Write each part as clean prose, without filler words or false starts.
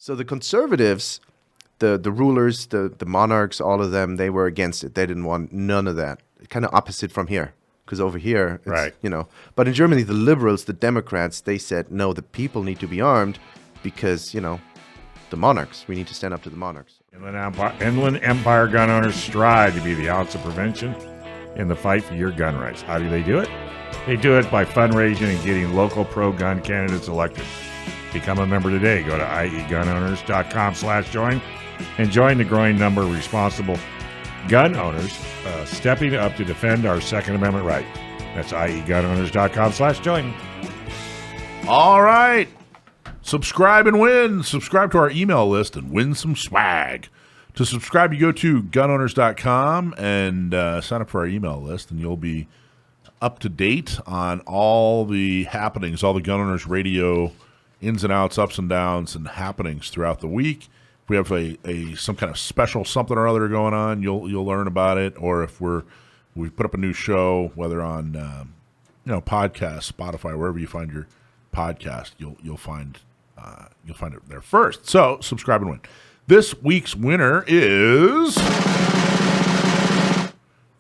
So the conservatives, the rulers, the monarchs, all of them, they were against it. They didn't want none of that. Kind of opposite from here. Because over here, it's, right. But in Germany, the liberals, the Democrats, they said, no, the people need to be armed because, the monarchs. We need to stand up to the monarchs. Inland Empire gun owners strive to be the ounce of prevention in the fight for your gun rights. How do they do it? They do it by fundraising and getting local pro-gun candidates elected. Become a member today. Go to iegunowners.com/join and join the growing number of responsible gun owners stepping up to defend our Second Amendment right. That's iegunowners.com/join. All right. Subscribe and win. Subscribe to our email list and win some swag. To subscribe, you go to gunowners.com and sign up for our email list, and you'll be up to date on all the happenings, all the Gun Owners Radio ins and outs, ups and downs, and happenings throughout the week. If we have some kind of special something or other going on, you'll learn about it. Or if we put up a new show, whether on podcast, Spotify, wherever you find your podcast, you'll find it there first. So subscribe and win. This week's winner is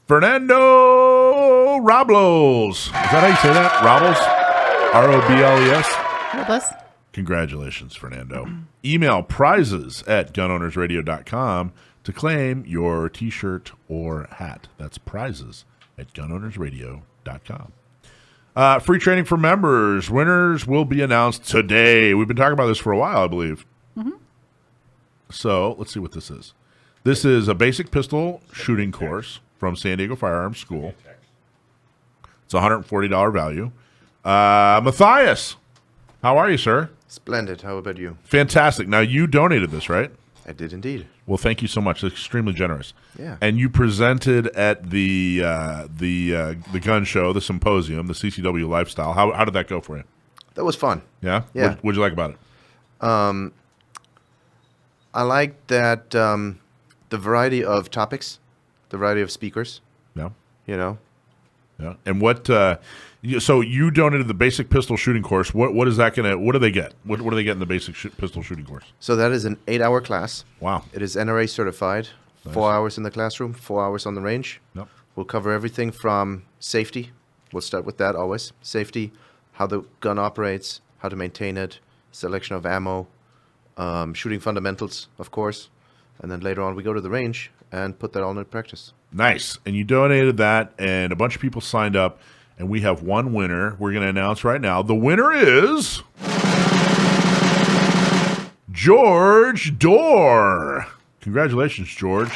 Fernando Robles. Is that how you say that? Robles? R-O-B-L-E-S? Robles. Congratulations, Fernando. Email prizes@gunownersradio.com to claim your T-shirt or hat. That's prizes@gunownersradio.com. Free training for members. Winners will be announced today. We've been talking about this for a while, I believe. Mm-hmm. So let's see what this is. This is a basic pistol shooting course from San Diego Firearms School. It's a $140 value. Matthias, how are you, sir? Splendid. How about you? Fantastic. Now, you donated this, right? I did indeed. Well, thank you so much. It's extremely generous. Yeah. And you presented at the gun show, the symposium, the CCW Lifestyle. How did that go for you? That was fun. Yeah? Yeah. What'd you like about it? I liked that the variety of topics, the variety of speakers. Yeah. Yeah. And what? So you donated the basic pistol shooting course. What is that gonna? What do they get? What do they get in the basic pistol shooting course? So that is an 8-hour class. Wow. It is NRA certified. Nice. 4 hours in the classroom, 4 hours on the range. Yep. We'll cover everything from safety. We'll start with that always. Safety, how the gun operates, how to maintain it, selection of ammo, shooting fundamentals, of course. And then later on we go to the range and put that all into practice. Nice. And you donated that, and a bunch of people signed up, and we have one winner we're going to announce right now. The winner is George Dorr. Congratulations, George.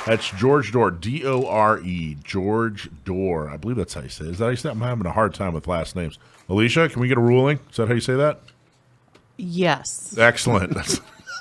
That's George Dorr, D-O-R-E, George Dorr. I believe that's how you say it. Is that how you say it? I'm having a hard time with last names. Alicia, can we get a ruling? Is that how you say that? Yes. Excellent.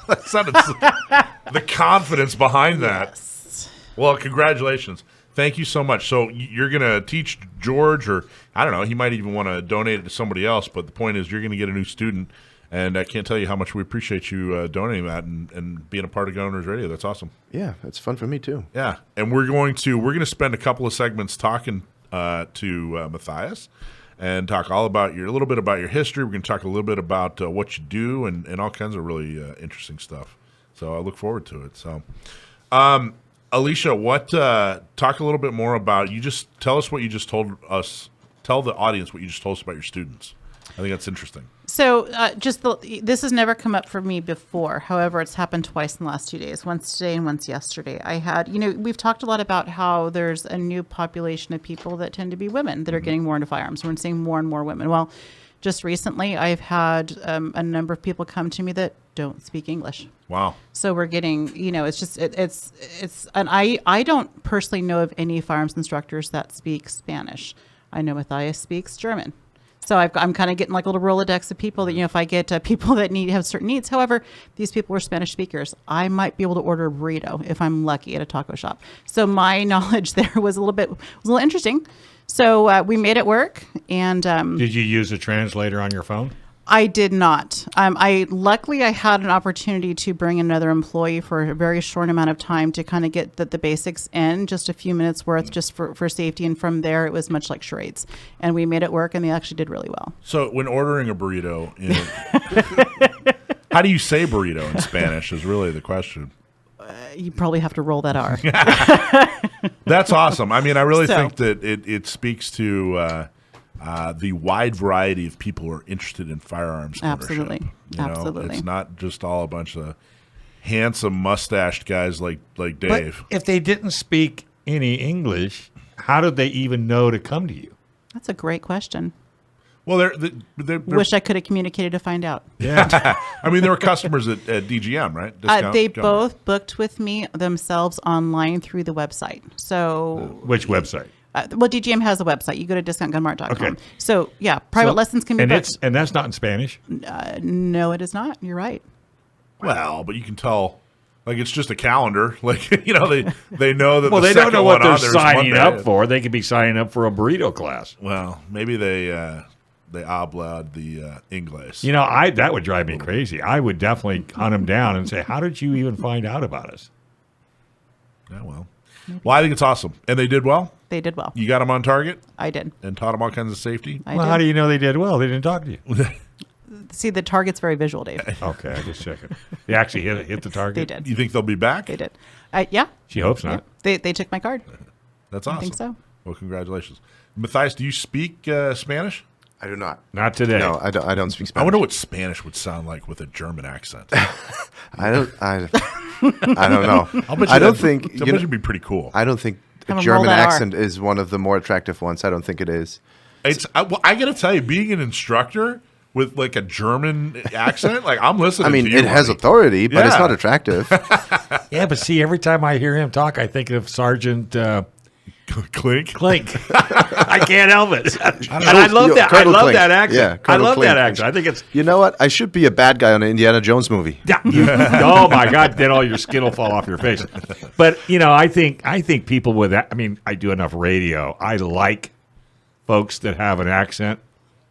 That sounded the confidence behind that. Yes. Well, congratulations. Thank you so much. So you're going to teach George, or I don't know, he might even want to donate it to somebody else, but the point is you're going to get a new student, and I can't tell you how much we appreciate you donating that and being a part of Gun Owners Radio. That's awesome. Yeah, it's fun for me too. Yeah, and we're going to spend a couple of segments talking to Matthias and talk a little bit about your history. We're going to talk a little bit about what you do and all kinds of really interesting stuff. So I look forward to it. So, Alicia, talk a little bit more about, tell us what you just told us, tell the audience what you just told us about your students. I think that's interesting. So this has never come up for me before. However, it's happened twice in the last 2 days, once today and once yesterday. I had, we've talked a lot about how there's a new population of people that tend to be women that are getting more into firearms. We're seeing more and more women. Well, just recently, I've had a number of people come to me that don't speak English. Wow. So we're getting, and I don't personally know of any firearms instructors that speak Spanish. I know Matthias speaks German. So I'm kind of getting like a little Rolodex of people that, if I get people that have certain needs. However, these people are Spanish speakers. I might be able to order a burrito if I'm lucky at a taco shop. So my knowledge there was a little interesting. So we made it work. And did you use a translator on your phone? I did not. Luckily I had an opportunity to bring another employee for a very short amount of time to kind of get the basics in, just a few minutes worth, just for safety. And from there, it was much like charades, and we made it work, and they actually did really well. So when ordering a burrito, how do you say burrito in Spanish? Is really the question. You probably have to roll that R. That's awesome. I mean, I really So- think that it speaks to the wide variety of people who are interested in firearms Absolutely. ownership. You know, Absolutely. It's not just all a bunch of handsome mustached guys like But Dave. if they didn't speak any English, how did they even know to come to you? That's a great question. Well, they're Wish I could have communicated to find out. Yeah. I mean, there were customers at DGM, right? Discount They Gun. both booked with me themselves online through the website. So, Which website? well, DGM has a website. You go to discountgunmart.com. Okay. So, yeah, private So- lessons can be and booked. and that's not in Spanish. No, it is not. You're right. Well, but you can tell, like, it's just a calendar. Like, you know, they know that. Well, the they don't second know what one they're on there is signing Monday. up for. They could be signing up for a burrito class. Well, maybe they hablad the English. You know, that would drive me crazy. I would definitely hunt them down and say, "How did you even find out about us?" Yeah, well, I think it's awesome, and they did well. They did well. You got them on target I did. and taught them all kinds of safety. I Well, did. how do you know they did well? They didn't talk to you. See, the target's very visual, Dave. Okay, I just checking. They actually hit the target. They did. You think they'll be back? They did. Yeah. She hopes not. They took my card. That's awesome. I think so. Well, congratulations, Matthias. Do you speak Spanish? I do not. Not today. No, I don't speak I Spanish. wonder what Spanish would sound like with a German accent. I don't know. I'll bet you I don't that'd- think I bet it'd be pretty cool. I don't think Have a 'em roll German that R. accent is one of the more attractive ones. I don't think it is. Well, I got to tell you, being an instructor with like a German accent, like I'm listening. I mean, to you, it has Ronnie. authority, but it's Yeah. not attractive. Yeah, but see, every time I hear him talk, I think of Sergeant Clink. Clink. I can't help it. And I love that. I Colonel love Clink. that accent. Yeah, I Colonel love Clink. that accent. I think it's. You know what? I should be a bad guy on an Indiana Jones movie. Yeah, oh my God! Then all your skin will fall off your face. But you know, I think people with that. I mean, I do enough radio. I like folks that have an accent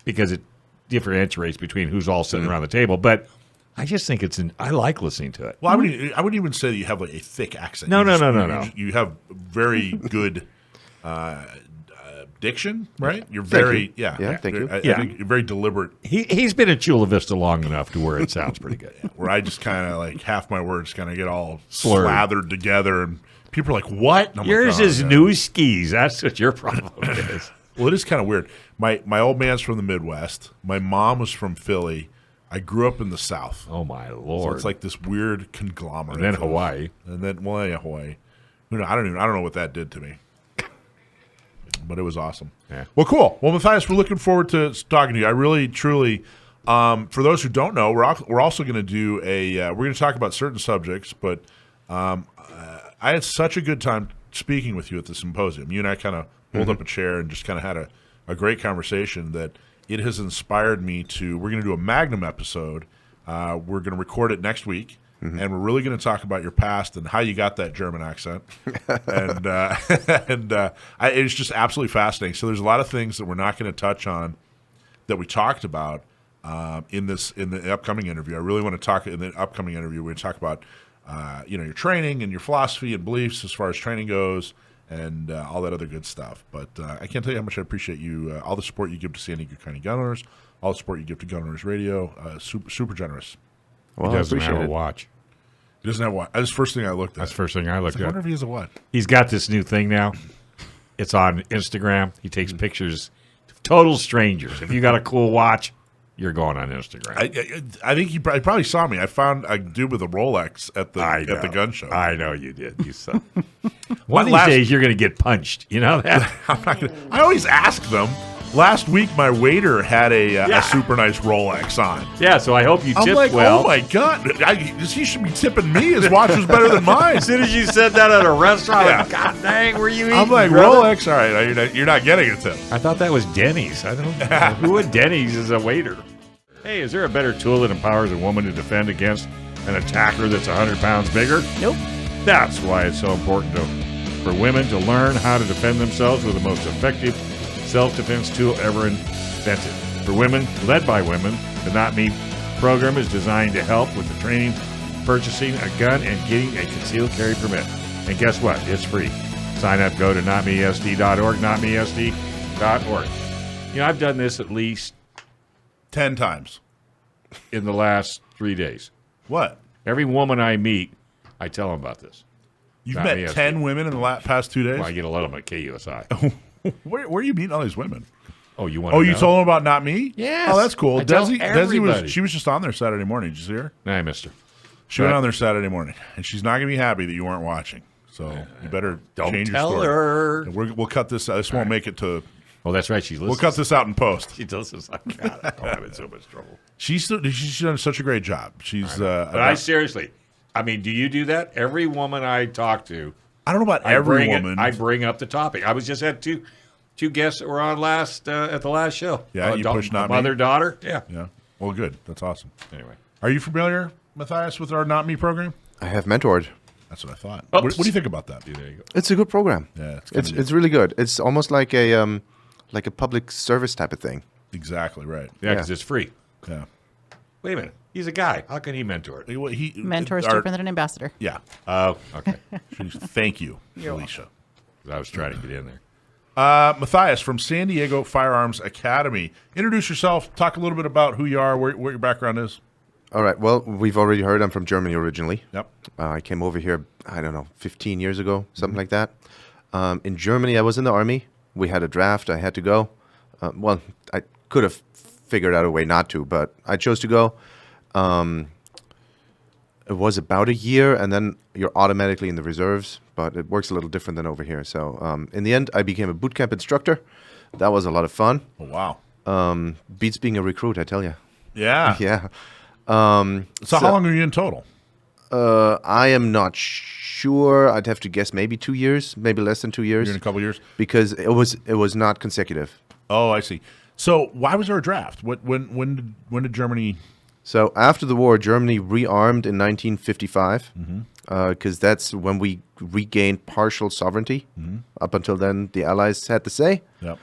because it differentiates between who's all sitting around the table. But I just think I like listening to it. Well, I wouldn't even say that you have like a thick accent. No, You no, just- no, no, you no. just- You have very good diction, right? You're very you. Yeah, thank you. I Yeah. think you're very deliberate. He's been at Chula Vista long enough to where it sounds pretty good. Where I just kind of like half my words kind of get all Slurred. slathered together, and people are like, "What?" And I'm like, Yours "Oh, is yeah." new skis. That's what your problem is. Well, it is kind of weird. My old man's from the Midwest. My mom was from Philly. I grew up in the South. Oh my So Lord! it's like this weird conglomerate. And then of- Hawaii. And then, well, yeah, Hawaii. I don't know what that did to me. But it was awesome. Yeah. Well, cool. Well, Matthias, we're looking forward to talking to you. I really, truly, for those who don't know, we're also going to do we're going to talk about certain subjects, but I had such a good time speaking with you at the symposium. You and I kind of pulled up a chair and just kind of had a great conversation that it has inspired me we're going to do a Magnum episode. We're going to record it next week. And we're really going to talk about your past and how you got that German accent, and it's just absolutely fascinating. So there's a lot of things that we're not going to touch on that we talked about in the upcoming interview. I really want to talk in the upcoming interview. We're going to talk about your training and your philosophy and beliefs as far as training goes, and all that other good stuff. But I can't tell you how much I appreciate you, all the support you give to San Diego County Gun Owners, all the support you give to Gun Owners Radio. Super generous. Well, He I doesn't appreciate have a it. watch. He doesn't have what? That's the first thing I looked at. That's the first thing I looked I wonder at. if he has a what? He's got this new thing now. It's on Instagram. He takes pictures of total strangers. If you got a cool watch, you're going on Instagram. I think he probably saw me. I found a dude with a Rolex at I know. the gun show. I know you did. You saw. One of these Last- days, you're going to get punched. You know that? I'm not gonna, I always ask them. Last week, my waiter had a super nice Rolex on. Yeah, so I hope you I'm tipped like, well. oh my god, he should be tipping me. His watch was better than mine. As soon as you said that at a restaurant, Yeah. like, God dang, were you eating? I'm like, brother? Rolex. All right, you're not getting it. Tip. I thought that was Denny's. I don't know. Who at Denny's is a waiter? Hey, is there a better tool that empowers a woman to defend against an attacker that's 100 pounds bigger? Nope. That's why it's so important for women to learn how to defend themselves with the most effective self-defense tool ever invented. For women, led by women, The Not Me program is designed to help with the training, purchasing a gun, and getting a concealed carry permit. And guess what? It's free. Sign up, go to notmesd.org, notmesd.org. You know, I've done this at least 10 times. in the last 3 days. What? Every woman I meet, I tell them about this. You've Not met me, 10 women in the past 2 days? Well, I get a lot of them at KUSI. Where are you meeting all these women? Oh, you want? Oh, to you know? told them about Not Me? Yes. Oh, that's cool. I tell Desi was everybody. she was just on there Saturday morning. Did you see her? Nah, I missed her. She went on there Saturday morning, and she's not going to be happy that you weren't watching. So you better Don't change tell your story. her. And we'll cut this. This won't make it to. Oh, that's right. She listens. We'll cut this out in post. She does this. God, I'm in so much trouble. She's done such a great job. She's. But I seriously, I mean, do you do that? Every woman I talk to, I don't know about I every bring woman. I bring up the topic. I was just had two guests that were on at the last show. Yeah, you pushed Not Me? mother daughter. Yeah. Yeah. Well, good. That's awesome. Anyway, Are you familiar, Matthias, with our Not Me program? I have mentored. That's what I thought. Oh, What do you think about that? there you go. It's a good program. Yeah, It's really good. It's almost like a public service type of thing. exactly right. Yeah, because it's free. Yeah. Wait a minute. He's a guy. How can he mentor it? Mentor is different than an ambassador. Yeah. Oh, okay. Thank you, You're Alicia. I was trying to get in there. Matthias from San Diego Firearms Academy. Introduce yourself. Talk a little bit about who you are, what your background is. All right. Well, we've already heard I'm from Germany originally. Yep. I came over here, 15 years ago, something like that. In Germany, I was in the army. We had a draft. I had to go. Well, I could have figured out a way not to, but I chose to go. It was about a year, and then you're automatically in the reserves, but it works a little different than over here. So in the end, I became a bootcamp instructor. That was a lot of fun. Oh, wow. Beats being a recruit, I tell you. Yeah. Yeah. So how long are you in total? I am not sure. I'd have to guess maybe 2 years, maybe less than 2 years. You're in a couple years? Because it was not consecutive. Oh, I see. So why was there a draft? When did Germany? So after the war, Germany rearmed in 1955 because that's when we regained partial sovereignty. Up until then, the Allies had the say. Yep.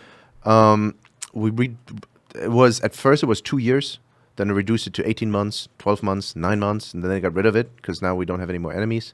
It was at first it was 2 years. Then they reduced it to 18 months, 12 months, 9 months, and then they got rid of it because now we don't have any more enemies.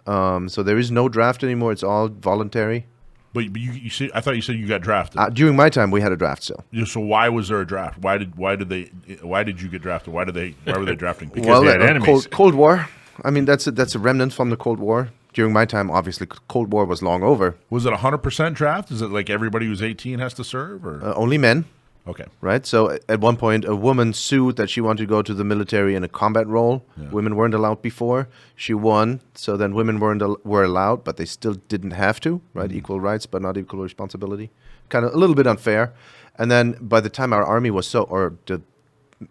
So there is no draft anymore. It's all voluntary. But you see, I thought you said you got drafted. During my time, we had a draft still. So why was there a draft? Why did you get drafted? Why were they drafting? Because they had enemies. Cold War. I mean, that's a remnant from the Cold War. During my time, obviously, Cold War was long over. Was it 100% draft? Is it like everybody who's 18 has to serve, or Only men. okay? Right. So at one point, a woman sued that she wanted to go to the military in a combat role. Yeah. Women weren't allowed before. She won. So then women were allowed, but they still didn't have to. Right. Equal rights, but not equal responsibility. Kind of a little bit unfair. And then by the time our army was the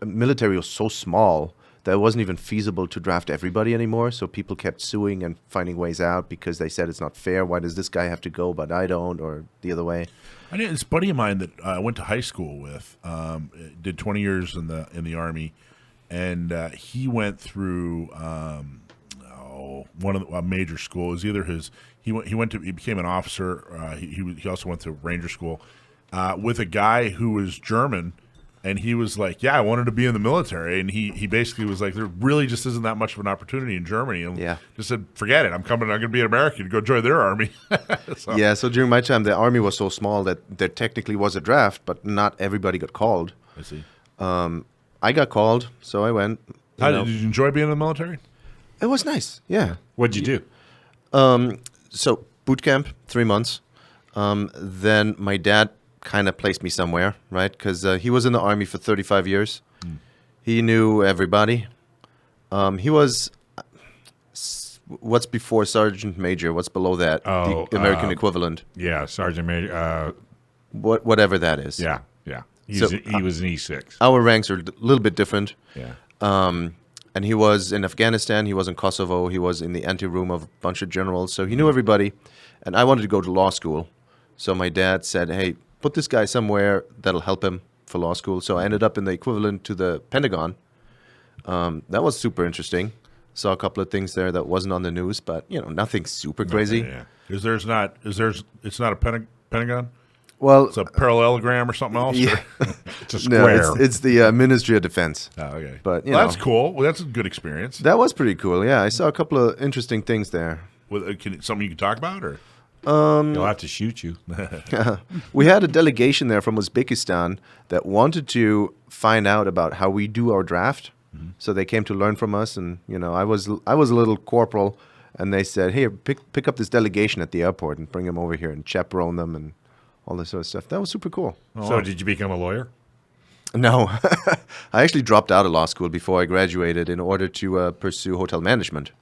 military was so small that it wasn't even feasible to draft everybody anymore. So people kept suing and finding ways out because they said it's not fair. Why does this guy have to go, but I don't, or the other way? I know this buddy of mine that I went to high school with, did 20 years in the army, and he went through one of a major school. It was either he became an officer. He also went to Ranger School with a guy who was German, and he was like, "Yeah, I wanted to be in the military," and he basically was like, "There really just isn't that much of an opportunity in Germany," and just said, "Forget it. I'm going to be an American to go join their army." So. Yeah, so during my time, the army was so small that there technically was a draft, but not everybody got called. I see. I got called, so I went. Did you enjoy being in the military? It was nice, yeah. What'd you do? So boot camp, 3 months. Then my dad kind of placed me somewhere, right? Because he was in the army for 35 years. He knew everybody. He was what's before sergeant major? What's below that? Oh, the American equivalent. Yeah, Sergeant Major. Whatever that is. Yeah. He was an E6. Our ranks are a little bit different. Yeah. And he was in Afghanistan. He was in Kosovo. He was in the anteroom of a bunch of generals. So he knew everybody. And I wanted to go to law school. So my dad said, hey, put this guy somewhere that'll help him for law school. So I ended up in the equivalent to the Pentagon. That was super interesting. Saw a couple of things there that wasn't on the news, but nothing super crazy. Yeah. It's not a Pentagon? Well, It's a parallelogram or something else? yeah. It's a No, square. it's the Ministry of Defense. Oh, okay. But, you Well, know. that's cool. Well, that's a good experience. That was pretty cool. Yeah, I saw a couple of interesting things there. Something you can talk about? Or He'll have to shoot you. We had a delegation there from Uzbekistan that wanted to find out about how we do our draft. So they came to learn from us, and I was a little corporal, and they said, "Hey, pick up this delegation at the airport and bring them over here and chaperone them and all this sort of stuff." That was super cool. So did you become a lawyer? No, I actually dropped out of law school before I graduated in order to pursue hotel management.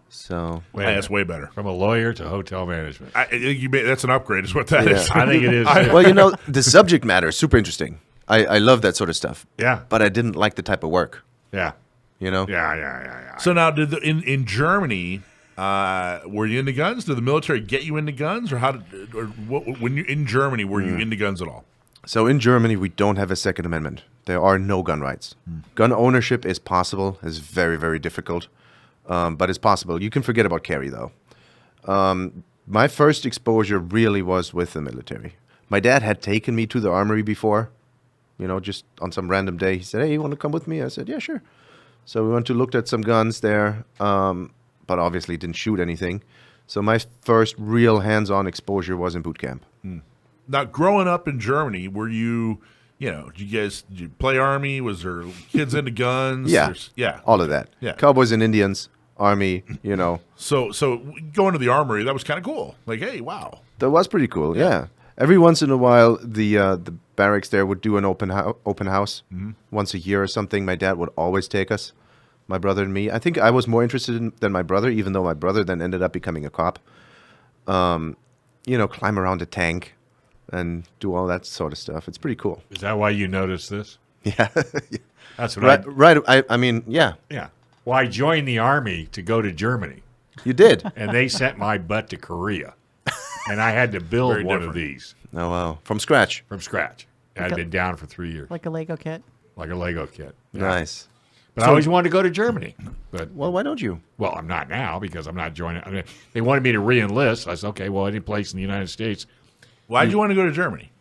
So Wait a that's minute. way better. From a lawyer to hotel management. I think that's an upgrade, is what that is. I think it is. too. well, the subject matter is super interesting. I love that sort of stuff. Yeah. But I didn't like the type of work. Yeah. Yeah. So now, in Germany, were you into guns? Did the military get you into guns, or when you in Germany were you into guns at all? So in Germany, we don't have a Second Amendment. There are no gun rights. Gun ownership is possible. It's very, very difficult, but it's possible. You can forget about carry, though. My first exposure really was with the military. My dad had taken me to the armory before, just on some random day. He said, "Hey, you want to come with me?" I said, "Yeah, sure." So we went to looked at some guns there, but obviously didn't shoot anything. So my first real hands-on exposure was in boot camp. Now, growing up in Germany, were you, did you play army? Was there kids into guns? Yeah, all of that. Yeah. Cowboys and Indians, army. So going to the armory, that was kind of cool. Like, hey, wow. That was pretty cool. Yeah. Every once in a while, the barracks there would do an open house once a year or something. My dad would always take us, my brother and me. I think I was more interested than my brother, even though my brother then ended up becoming a cop. Climb around a tank and do all that sort of stuff. It's pretty cool. Is that why you noticed this? Yeah. That's what Right. I mean, yeah. Yeah. Well, I joined the Army to go to Germany, You did. and they sent my butt to Korea. And I had to build Very one different. of these Oh, wow. From scratch. from scratch. I'd been down for 3 years, Like a Lego kit. like a Lego kit. Yeah. Nice. But I always wanted to go to Germany. But Well, why don't you? well, I'm not now because I'm not joining. I mean, they wanted me to re-enlist. I said, okay, well, any place in the United States, Why did you want to go to Germany?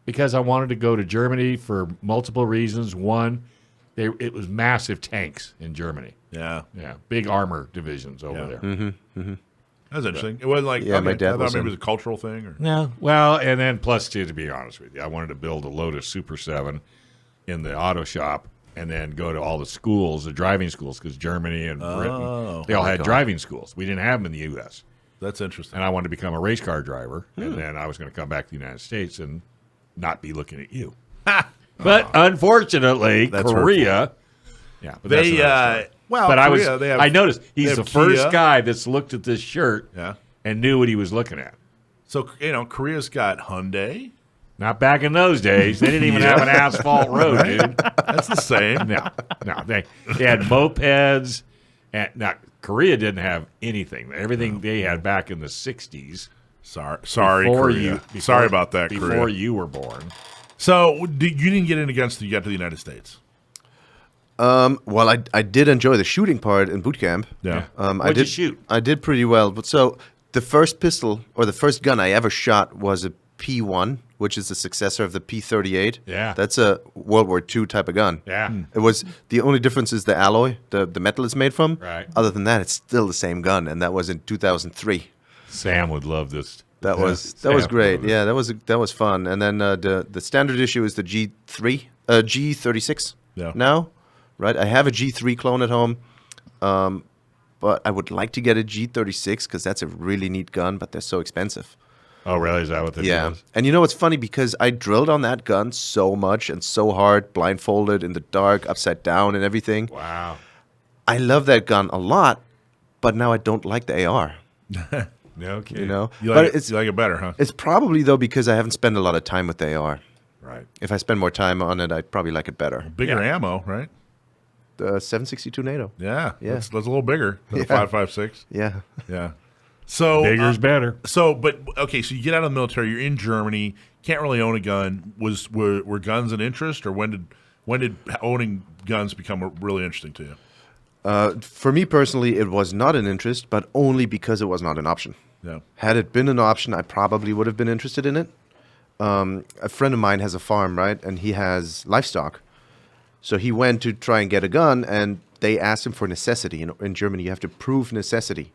because I wanted to go to Germany for multiple reasons. One, it was massive tanks in Germany. Yeah. Yeah, big armor divisions over there. That was interesting. It wasn't like, Yeah, my dad I thought was maybe in- it was a cultural thing. Or No, well, and then plus two, to be honest with you, I wanted to build a Lotus Super 7 in the auto shop and then go to all the schools, the driving schools, because Germany and Britain, they all had driving schools. We didn't have them in the U.S. That's interesting. And I wanted to become a race car driver, and then I was going to come back to the United States and not be looking at you. But unfortunately, That's Korea, yeah, but that's They, another story. well, But Korea, I noticed they he's have the first Kia. guy that's looked at this shirt Yeah. and knew what he was looking at. So, Korea's got Hyundai. Not back in those days. They didn't even have an asphalt road, dude. That's the same. No. They had mopeds. And now, Korea didn't have anything. Everything they had back in the 60s. Sorry, before Korea. Sorry about that, Before Korea. you were born. So, you didn't get into guns until you got to the United States. Well, I did enjoy the shooting part in boot camp. Yeah. I What'd did you shoot? I did pretty well. But so the first pistol or the first gun I ever shot was a P1, which is the successor of the P38. Yeah. That's a World War II type of gun. Yeah. It was the only difference is the alloy, the metal it's made from. Right. Other than that, it's still the same gun, and that was in 2003. Sam would love this. That was Sam great. would. Yeah, that was fun. And then the standard issue is the G36. Yeah. Now, right? I have a G3 clone at home, but I would like to get a G36 because that's a really neat gun, but they're so expensive. Oh, really? Is that what that Yeah. is? And you know what's funny? Because I drilled on that gun so much and so hard, blindfolded, in the dark, upside down and everything. Wow. I love that gun a lot, but now I don't like the AR, No kidding. you know? You But like, you like it better, huh? it's probably, though, because I haven't spent a lot of time with the AR. Right. If I spend more time on it, I'd probably like it better. Bigger Yeah. ammo, right? The 762 NATO. Yeah. Yeah. That's a little bigger than Yeah. a 5.56. Yeah. Yeah. So Bigger's better. So, but okay. So you get out of the military. You're in Germany. Can't really own a gun. Were guns an interest, or when did owning guns become really interesting to you? For me personally, it was not an interest, but only because it was not an option. Yeah. Had it been an option, I probably would have been interested in it. a friend of mine has a farm, right? And he has livestock. So he went to try and get a gun, and they asked him for necessity. In Germany, you have to prove necessity.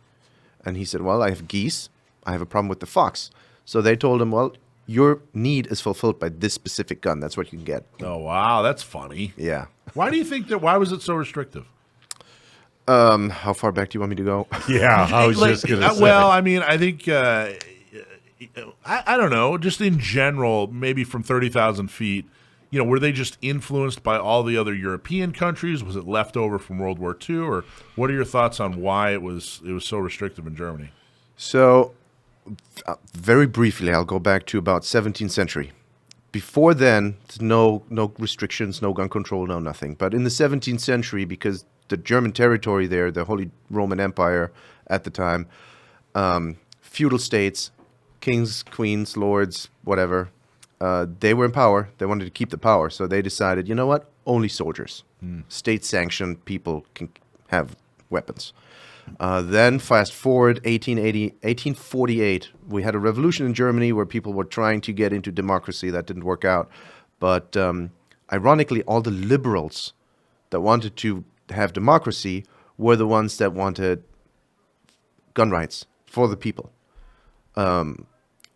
And he said, well, I have geese. I have a problem with the fox. So they told him, well, your need is fulfilled by this specific gun. That's what you can get. Oh, wow. That's funny. Yeah. Why do you think that? Why was it so restrictive? How far back do you want me to go? Yeah, I was just going to say. Well, I mean, I think, I don't know, just in general, maybe from 30,000 feet, were they just influenced by all the other European countries? Was it left over from World War II? Or what are your thoughts on why it was so restrictive in Germany? So, very briefly, I'll go back to about 17th century. Before then, no restrictions, no gun control, no nothing. But in the 17th century, because the German territory there, the Holy Roman Empire at the time, feudal states, kings, queens, lords, whatever, they were in power. They wanted to keep the power. So they decided, you know what? Only soldiers. State-sanctioned people can have weapons. Then fast forward 1848, we had a revolution in Germany where people were trying to get into democracy. That didn't work out. But ironically, all the liberals that wanted to have democracy were the ones that wanted gun rights for the people. And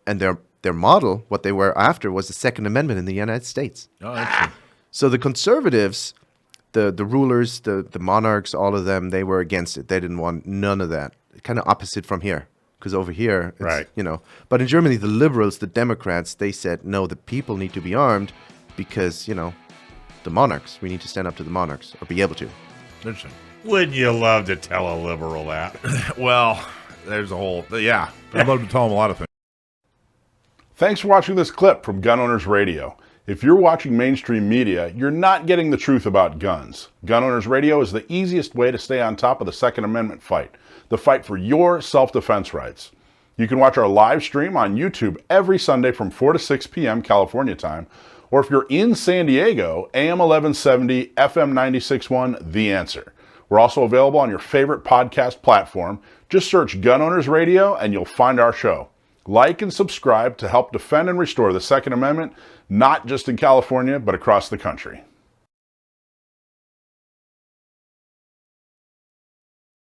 their model, what they were after, was the Second Amendment in the United States. Oh, that's So the conservatives, the rulers, the monarchs, all of them, they were against it. They didn't want none of that. Kind of opposite from here. Because over here, it's, Right. But in Germany, the liberals, the Democrats, they said, no, the people need to be armed because, the monarchs, we need to stand up to the monarchs or be able to. interesting. Wouldn't you love to tell a liberal that? Well, there's a whole, yeah. I'd love to tell them a lot of things. Thanks for watching this clip from Gun Owners Radio. If you're watching mainstream media, you're not getting the truth about guns. Gun Owners Radio is the easiest way to stay on top of the Second Amendment fight, the fight for your self-defense rights. You can watch our live stream on YouTube every Sunday from 4 to 6 p.m. California time, or if you're in San Diego, AM 1170, FM 96.1, The Answer. We're also available on your favorite podcast platform. Just search Gun Owners Radio and you'll find our show. Like and subscribe to help defend and restore the Second Amendment, not just in California, but across the country.